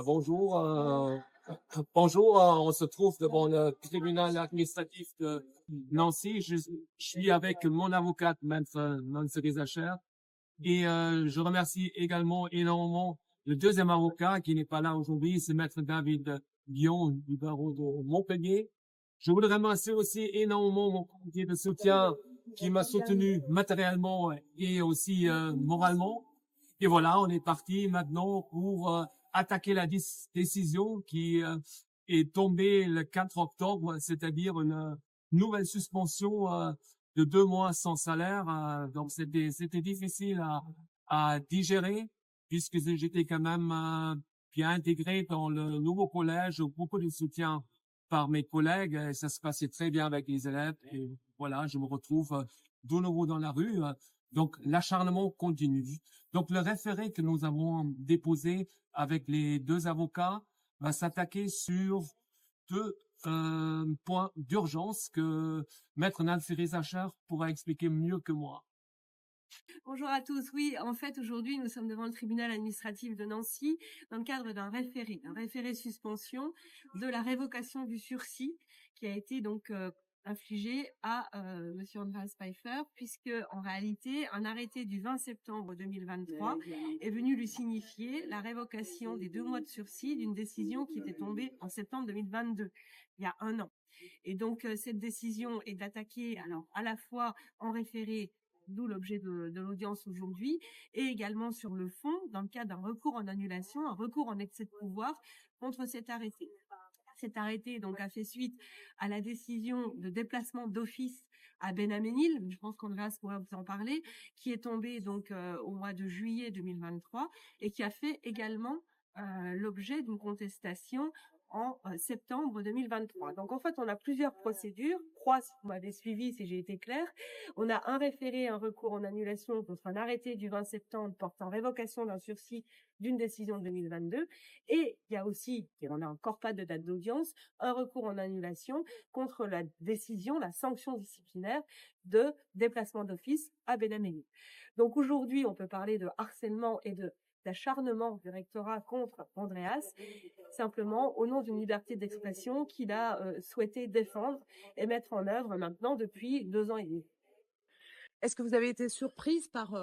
Bonjour. Bonjour, on se trouve devant le tribunal administratif de Nancy. Je suis avec mon avocate, Maître Mansouri Zacher. Et je remercie également énormément le deuxième avocat qui n'est pas là aujourd'hui, c'est Maître David Guillon du barreau de Montpellier. Je voudrais remercier aussi énormément mon comité de soutien qui m'a soutenu matériellement et aussi moralement. Et voilà, on est parti maintenant pour attaquer la décision qui est tombée le 4 octobre, c'est-à-dire une nouvelle suspension de 2 mois sans salaire. Donc c'était difficile à digérer puisque j'étais quand même bien intégré dans le nouveau collège, beaucoup de soutien par mes collègues. Et ça se passait très bien avec les élèves. Et voilà, je me retrouve de nouveau dans la rue. Donc l'acharnement continue. Donc le référé que nous avons déposé avec les deux avocats va s'attaquer sur deux points d'urgence que Maître Mansouri Zacher pourra expliquer mieux que moi. Bonjour à tous. Oui, en fait, aujourd'hui, nous sommes devant le tribunal administratif de Nancy dans le cadre d'un référé suspension de la révocation du sursis qui a été donc infligé à Monsieur Andreas Pfeiffer, puisque en réalité, un arrêté du 20 septembre 2023 est venu lui signifier la révocation des 2 mois de sursis d'une décision qui était tombée en septembre 2022, il y a 1 an. Et donc, cette décision est d'attaquer, alors, à la fois en référé, d'où l'objet de l'audience aujourd'hui, et également sur le fond, dans le cadre d'un recours en annulation, un recours en excès de pouvoir contre cet arrêté. Cet arrêté donc a fait suite à la décision de déplacement d'office à Ben Amenil, je pense qu'Andreas pourra vous en parler, qui est tombée donc au mois de juillet 2023 et qui a fait également l'objet d'une contestation en septembre 2023. Donc en fait, on a plusieurs procédures, 3 si vous m'avez suivi, si j'ai été claire. On a un référé, un recours en annulation contre un arrêté du 20 septembre portant révocation d'un sursis d'une décision de 2022. Et il y a aussi, et on n'a encore pas de date d'audience, un recours en annulation contre la décision, la sanction disciplinaire de déplacement d'office à Ben Amenil. Donc aujourd'hui, on peut parler de harcèlement et d'acharnement du rectorat contre Andreas, simplement au nom d'une liberté d'expression qu'il a souhaité défendre et mettre en œuvre maintenant depuis 2 ans et demi. Est-ce que vous avez été surprise par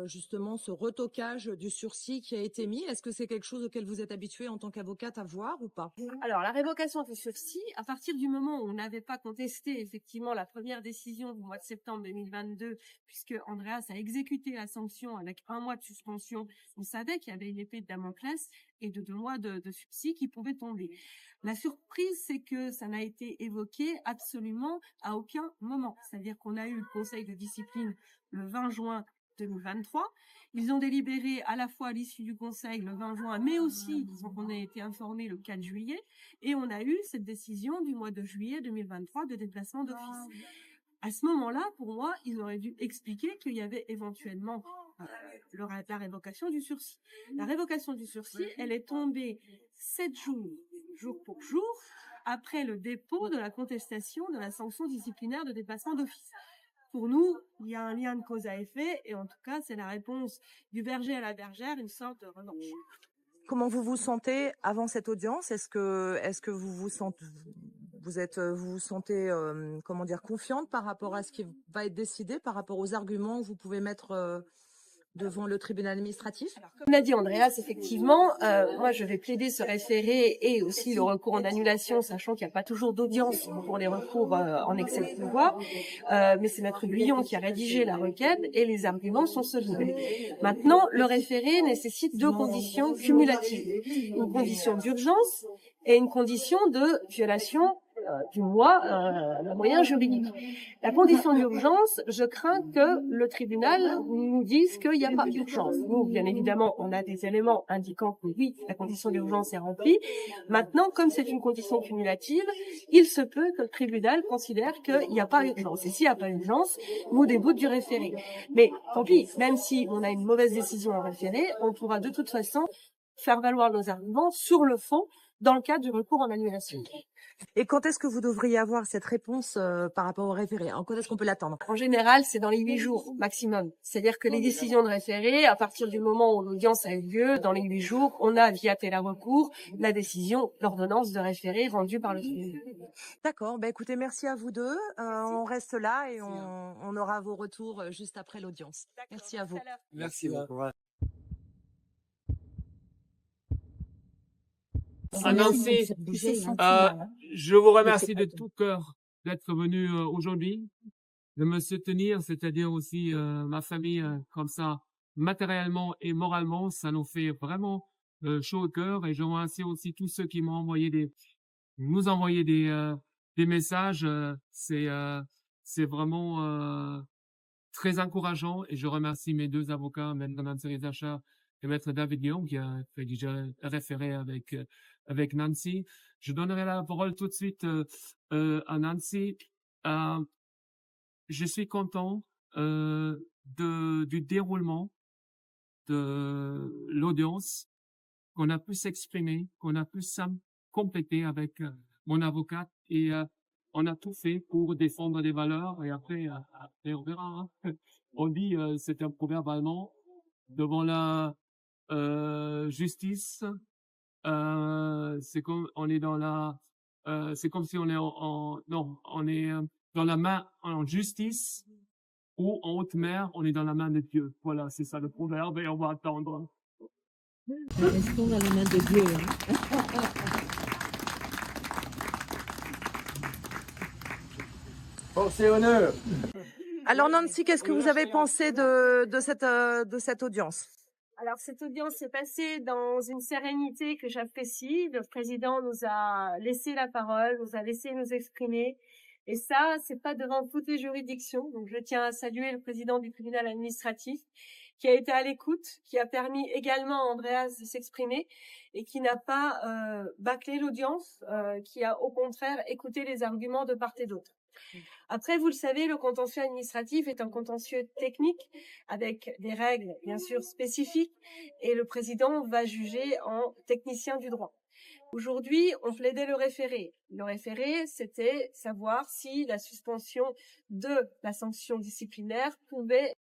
justement ce retocage du sursis qui a été mis? Est-ce que c'est quelque chose auquel vous êtes habituée en tant qu'avocate à voir ou pas? Alors, la révocation du sursis, à partir du moment où on n'avait pas contesté effectivement la première décision du mois de septembre 2022, puisque Andreas a exécuté la sanction avec 1 mois de suspension, on savait qu'il y avait une épée de Damoclès et de 2 mois de sursis qui pouvaient tomber. La surprise, c'est que ça n'a été évoqué absolument à aucun moment. C'est-à-dire qu'on a eu le conseil de discipline le 20 juin 2023. Ils ont délibéré à la fois à l'issue du conseil le 20 juin, mais aussi, on a été informé le 4 juillet, et on a eu cette décision du mois de juillet 2023 de déplacement d'office. À ce moment-là, pour moi, ils auraient dû expliquer qu'il y avait éventuellement la révocation du sursis. La révocation du sursis, elle est tombée 7 jours, jour pour jour, après le dépôt de la contestation de la sanction disciplinaire de déplacement d'office. Pour nous, il y a un lien de cause à effet, et en tout cas, c'est la réponse du berger à la bergère, une sorte de revanche. Comment vous vous sentez avant cette audience? Est-ce que vous vous sentez, comment dire, confiante par rapport à ce qui va être décidé, par rapport aux arguments que vous pouvez mettre devant le tribunal administratif? Alors, comme l'a dit Andreas, effectivement, moi je vais plaider ce référé et aussi le recours en annulation, sachant qu'il n'y a pas toujours d'audience pour les recours en excès de pouvoir, mais c'est Maître Guillon qui a rédigé la requête et les arguments sont ceux-ci. Maintenant, le référé nécessite 2 conditions cumulatives, une condition d'urgence et une condition de violation du moyen juridique. La condition d'urgence, je crains que le tribunal nous dise qu'il n'y a pas d'urgence. Nous, bien évidemment, on a des éléments indiquant que oui, la condition d'urgence est remplie. Maintenant, comme c'est une condition cumulative, il se peut que le tribunal considère qu'il n'y a pas d'urgence. Et s'il n'y a pas d'urgence, nous déboute du référé. Mais tant pis, même si on a une mauvaise décision en référé, on pourra de toute façon faire valoir nos arguments sur le fond dans le cadre du recours en annulation. Et quand est-ce que vous devriez avoir cette réponse par rapport au référé? Quand est-ce qu'on peut l'attendre? En général, c'est dans les 8 jours maximum. C'est-à-dire que les décisions de référé, à partir du moment où l'audience a eu lieu, dans les 8 jours, on a, via télérecours, la décision, l'ordonnance de référé rendue par le tribunal. D'accord. Bah, écoutez, merci à vous deux. On reste là et on aura vos retours juste après l'audience. Merci à vous. Merci beaucoup. À Nancy, je vous remercie de tout cœur d'être venu aujourd'hui, de me soutenir, c'est-à-dire aussi ma famille, comme ça, matériellement et moralement, ça nous fait vraiment chaud au cœur. Et je remercie aussi tous ceux qui m'ont nous envoyé des messages. C'est vraiment très encourageant. Et je remercie mes deux avocats, Maître Nancy Rizacher et Maître David Young, qui a fait déjà référé avec Nancy. Je donnerai la parole tout de suite à Nancy. Je suis content du déroulement de l'audience, qu'on a pu s'exprimer, qu'on a pu compléter avec mon avocate et on a tout fait pour défendre des valeurs et après on verra. Hein. On dit, c'est un proverbe allemand, devant la justice, c'est comme on est dans c'est comme si on est non, on est dans la main en justice ou en haute mer, on est dans la main de Dieu. Voilà, c'est ça le proverbe et on va attendre. Restons dans la main de Dieu. Force et honneur. Alors Nancy, qu'est-ce que vous avez pensé de cette audience? Alors, cette audience s'est passée dans une sérénité que j'apprécie. Le président nous a laissé la parole, nous a laissé nous exprimer. Et ça, c'est pas devant toutes les juridictions. Donc, je tiens à saluer le président du tribunal administratif qui a été à l'écoute, qui a permis également à Andreas de s'exprimer et qui n'a pas bâclé l'audience, qui a au contraire écouté les arguments de part et d'autre. Après, vous le savez, le contentieux administratif est un contentieux technique avec des règles, bien sûr, spécifiques et le président va juger en technicien du droit. Aujourd'hui, on plaidait le référé. Le référé, c'était savoir si la suspension de la sanction disciplinaire pouvait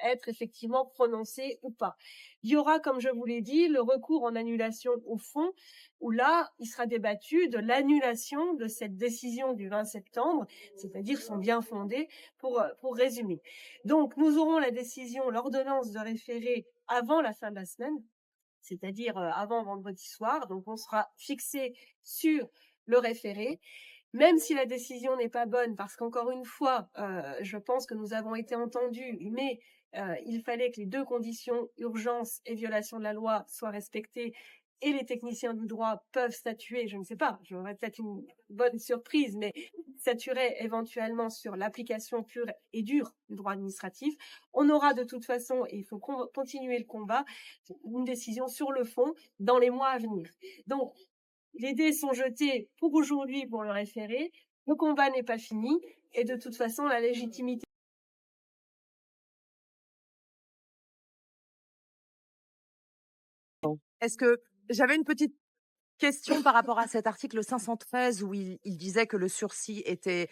être effectivement prononcée ou pas. Il y aura, comme je vous l'ai dit, le recours en annulation au fond, où là, il sera débattu de l'annulation de cette décision du 20 septembre, c'est-à-dire son bien fondé, pour résumer. Donc, nous aurons la décision, l'ordonnance de référé avant la fin de la semaine, c'est-à-dire avant vendredi soir. Donc, on sera fixé sur le référé, même si la décision n'est pas bonne, parce qu'encore une fois, je pense que nous avons été entendus, mais il fallait que les deux conditions, urgence et violation de la loi, soient respectées. Et les techniciens du droit peuvent statuer, je ne sais pas, j'aurais peut-être une bonne surprise, mais statuerait éventuellement sur l'application pure et dure du droit administratif. On aura de toute façon, et il faut continuer le combat, une décision sur le fond dans les mois à venir. Donc, les dés sont jetés pour aujourd'hui pour le référé, le combat n'est pas fini, et de toute façon, la légitimité. Est-ce que j'avais une petite question par rapport à cet article 513 où il disait que le sursis était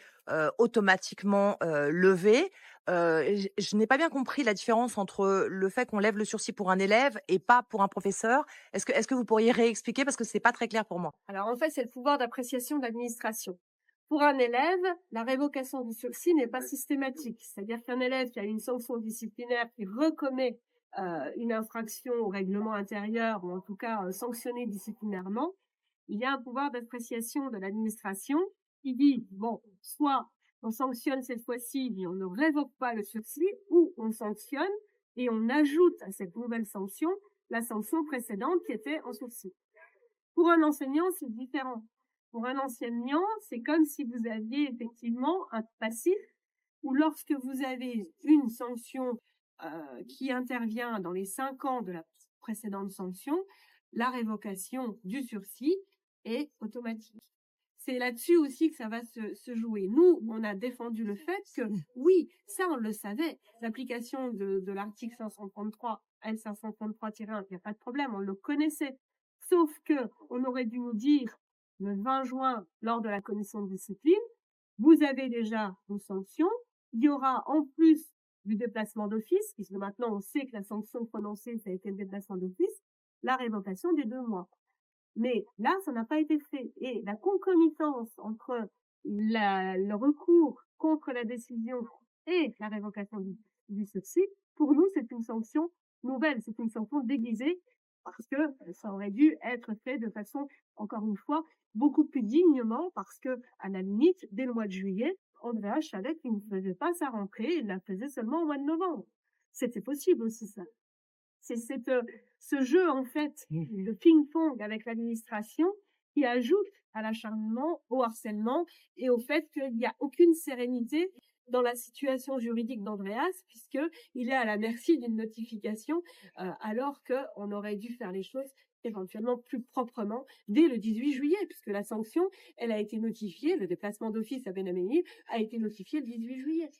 automatiquement levé. Je n'ai pas bien compris la différence entre le fait qu'on lève le sursis pour un élève et pas pour un professeur. Est-ce que vous pourriez réexpliquer parce que c'est pas très clair pour moi. Alors en fait, c'est le pouvoir d'appréciation de l'administration. Pour un élève, la révocation du sursis n'est pas systématique. C'est-à-dire qu'un élève qui a une sanction disciplinaire qui recommet une infraction au règlement intérieur ou en tout cas sanctionné disciplinairement, il y a un pouvoir d'appréciation de l'administration qui dit, bon, soit on sanctionne cette fois-ci mais on ne révoque pas le sursis, ou on sanctionne et on ajoute à cette nouvelle sanction la sanction précédente qui était en sursis. Pour un enseignant, c'est différent. Pour un enseignant, c'est comme si vous aviez effectivement un passif où lorsque vous avez une sanction qui intervient dans les 5 ans de la précédente sanction, la révocation du sursis est automatique. C'est là-dessus aussi que ça va se jouer. Nous, on a défendu le fait que, oui, ça on le savait, l'application de l'article 533, L533-1, il n'y a pas de problème, on le connaissait. Sauf que on aurait dû nous dire le 20 juin lors de la commission de discipline, vous avez déjà une sanction, il y aura en plus du déplacement d'office, puisque maintenant on sait que la sanction prononcée, ça a été le déplacement d'office, la révocation des 2 mois. Mais là, ça n'a pas été fait. Et la concomitance entre le recours contre la décision et la révocation du sursis, pour nous, c'est une sanction nouvelle, c'est une sanction déguisée, parce que ça aurait dû être fait de façon, encore une fois, beaucoup plus dignement, parce que, à la limite, dès le mois de juillet, Andrea savait qu'il ne faisait pas sa rentrée, il la faisait seulement au mois de novembre. C'était possible aussi, ça. C'est ce jeu, en fait, de ping-pong avec l'administration qui ajoute à l'acharnement, au harcèlement et au fait qu'il n'y a aucune sérénité dans la situation juridique d'Andreas, puisqu'il est à la merci d'une notification, alors qu'on aurait dû faire les choses éventuellement plus proprement dès le 18 juillet, puisque la sanction, elle a été notifiée, le déplacement d'office à Ben Aménil a été notifié le 18 juillet.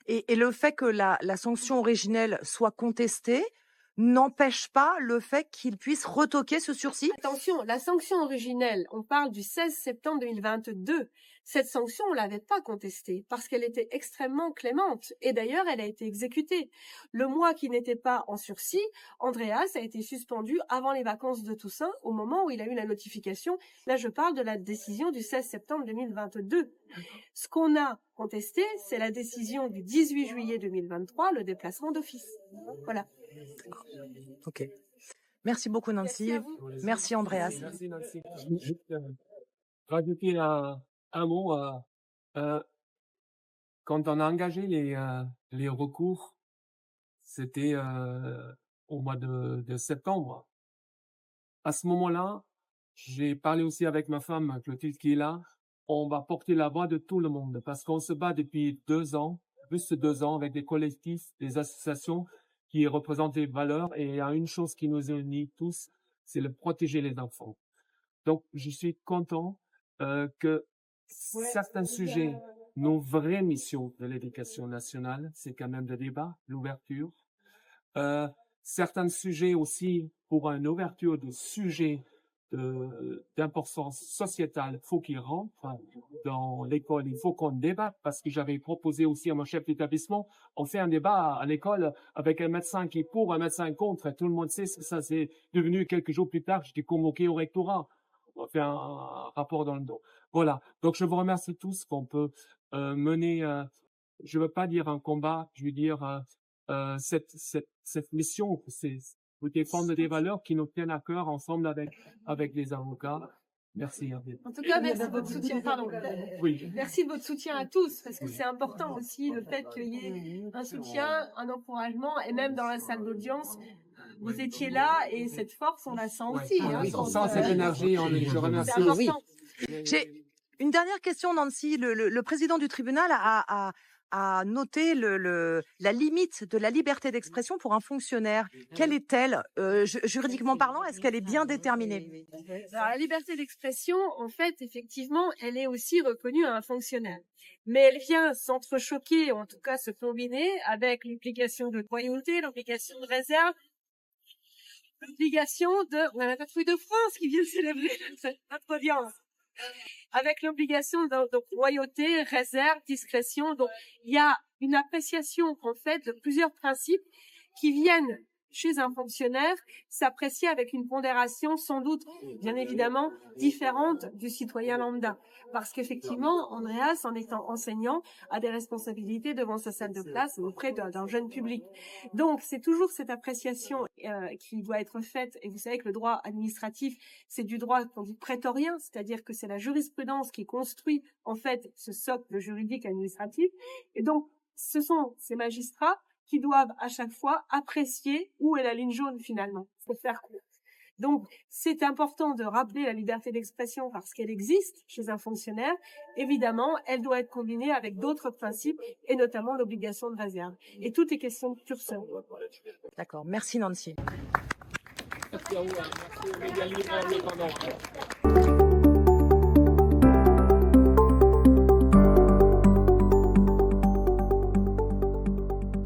Et le fait que la sanction originelle soit contestée n'empêche pas le fait qu'il puisse retoquer ce sursis? Attention, la sanction originelle, on parle du 16 septembre 2022. Cette sanction, on l'avait pas contestée parce qu'elle était extrêmement clémente. Et d'ailleurs, elle a été exécutée. Le mois qui n'était pas en sursis, Andreas a été suspendu avant les vacances de Toussaint, au moment où il a eu la notification. Là, je parle de la décision du 16 septembre 2022. Ce qu'on a contesté, c'est la décision du 18 juillet 2023, le déplacement d'office. Voilà. Ok. Merci beaucoup, Nancy. Merci à vous. Merci, Andreas. Merci, Nancy. Je vais juste rajouter un mot. Quand on a engagé les recours, c'était au mois de septembre. À ce moment-là, j'ai parlé aussi avec ma femme, Clotilde, qui est là. On va porter la voix de tout le monde parce qu'on se bat depuis 2 ans, plus de 2 ans, avec des collectifs, des associations qui représentent des valeurs. Et il y a une chose qui nous unit tous, c'est de protéger les enfants. Donc, je suis content que certains sujets, nos vraies missions de l'éducation nationale, c'est quand même le débat, l'ouverture. Certains sujets aussi, pour une ouverture de sujets d'importance sociétale, faut qu'ils rentrent dans l'école. Il faut qu'on débatte parce que j'avais proposé aussi à mon chef d'établissement, on fait un débat à l'école avec un médecin qui est pour, un médecin contre. Tout le monde sait ce que ça c'est devenu. Quelques jours plus tard, j'étais convoqué au rectorat. On va faire un rapport dans le dos. Voilà. Donc, je vous remercie tous qu'on peut mener, je veux pas dire un combat, je veux dire cette mission, c'est vous défendre des valeurs qui nous tiennent à cœur ensemble avec les avocats. Merci. En tout cas, merci de votre soutien. Pardon. Oui. Merci de votre soutien à tous, parce que c'est important aussi le fait qu'il y ait un soutien, un encouragement, et même dans la salle d'audience, vous étiez là et cette force, on la sent aussi. Ouais, Hein, sans cette énergie, je remercie. c'est important. J'ai une dernière question, Nancy. Le président du tribunal a noté la limite de la liberté d'expression pour un fonctionnaire. Quelle est-elle, juridiquement parlant? Est-ce qu'elle est bien déterminée? Alors, la liberté d'expression, en fait, effectivement, elle est aussi reconnue à un fonctionnaire. Mais elle vient s'entrechoquer, ou en tout cas se combiner avec l'obligation de loyauté, l'obligation de réserve, l'obligation de... On a la patrouille de France qui vient célébrer notre audience. Avec l'obligation de loyauté, réserve, discrétion. Donc, il y a une appréciation, en fait, de plusieurs principes qui viennent chez un fonctionnaire s'apprécier avec une pondération sans doute, bien évidemment, différente du citoyen lambda. Parce qu'effectivement, Andreas, en étant enseignant, a des responsabilités devant sa salle de classe auprès d'un jeune public. Donc, c'est toujours cette appréciation qui doit être faite. Et vous savez que le droit administratif, c'est du droit qu'on dit prétorien, c'est-à-dire que c'est la jurisprudence qui construit, en fait, ce socle juridique administratif. Et donc, ce sont ces magistrats qui doivent à chaque fois apprécier où est la ligne jaune finalement, pour faire court. Donc, c'est important de rappeler la liberté d'expression parce qu'elle existe chez un fonctionnaire. Évidemment, elle doit être combinée avec d'autres principes et notamment l'obligation de réserve. Et tout est question de curseur. D'accord. Merci, Nancy. Merci à vous. Merci aux médias libres et indépendants.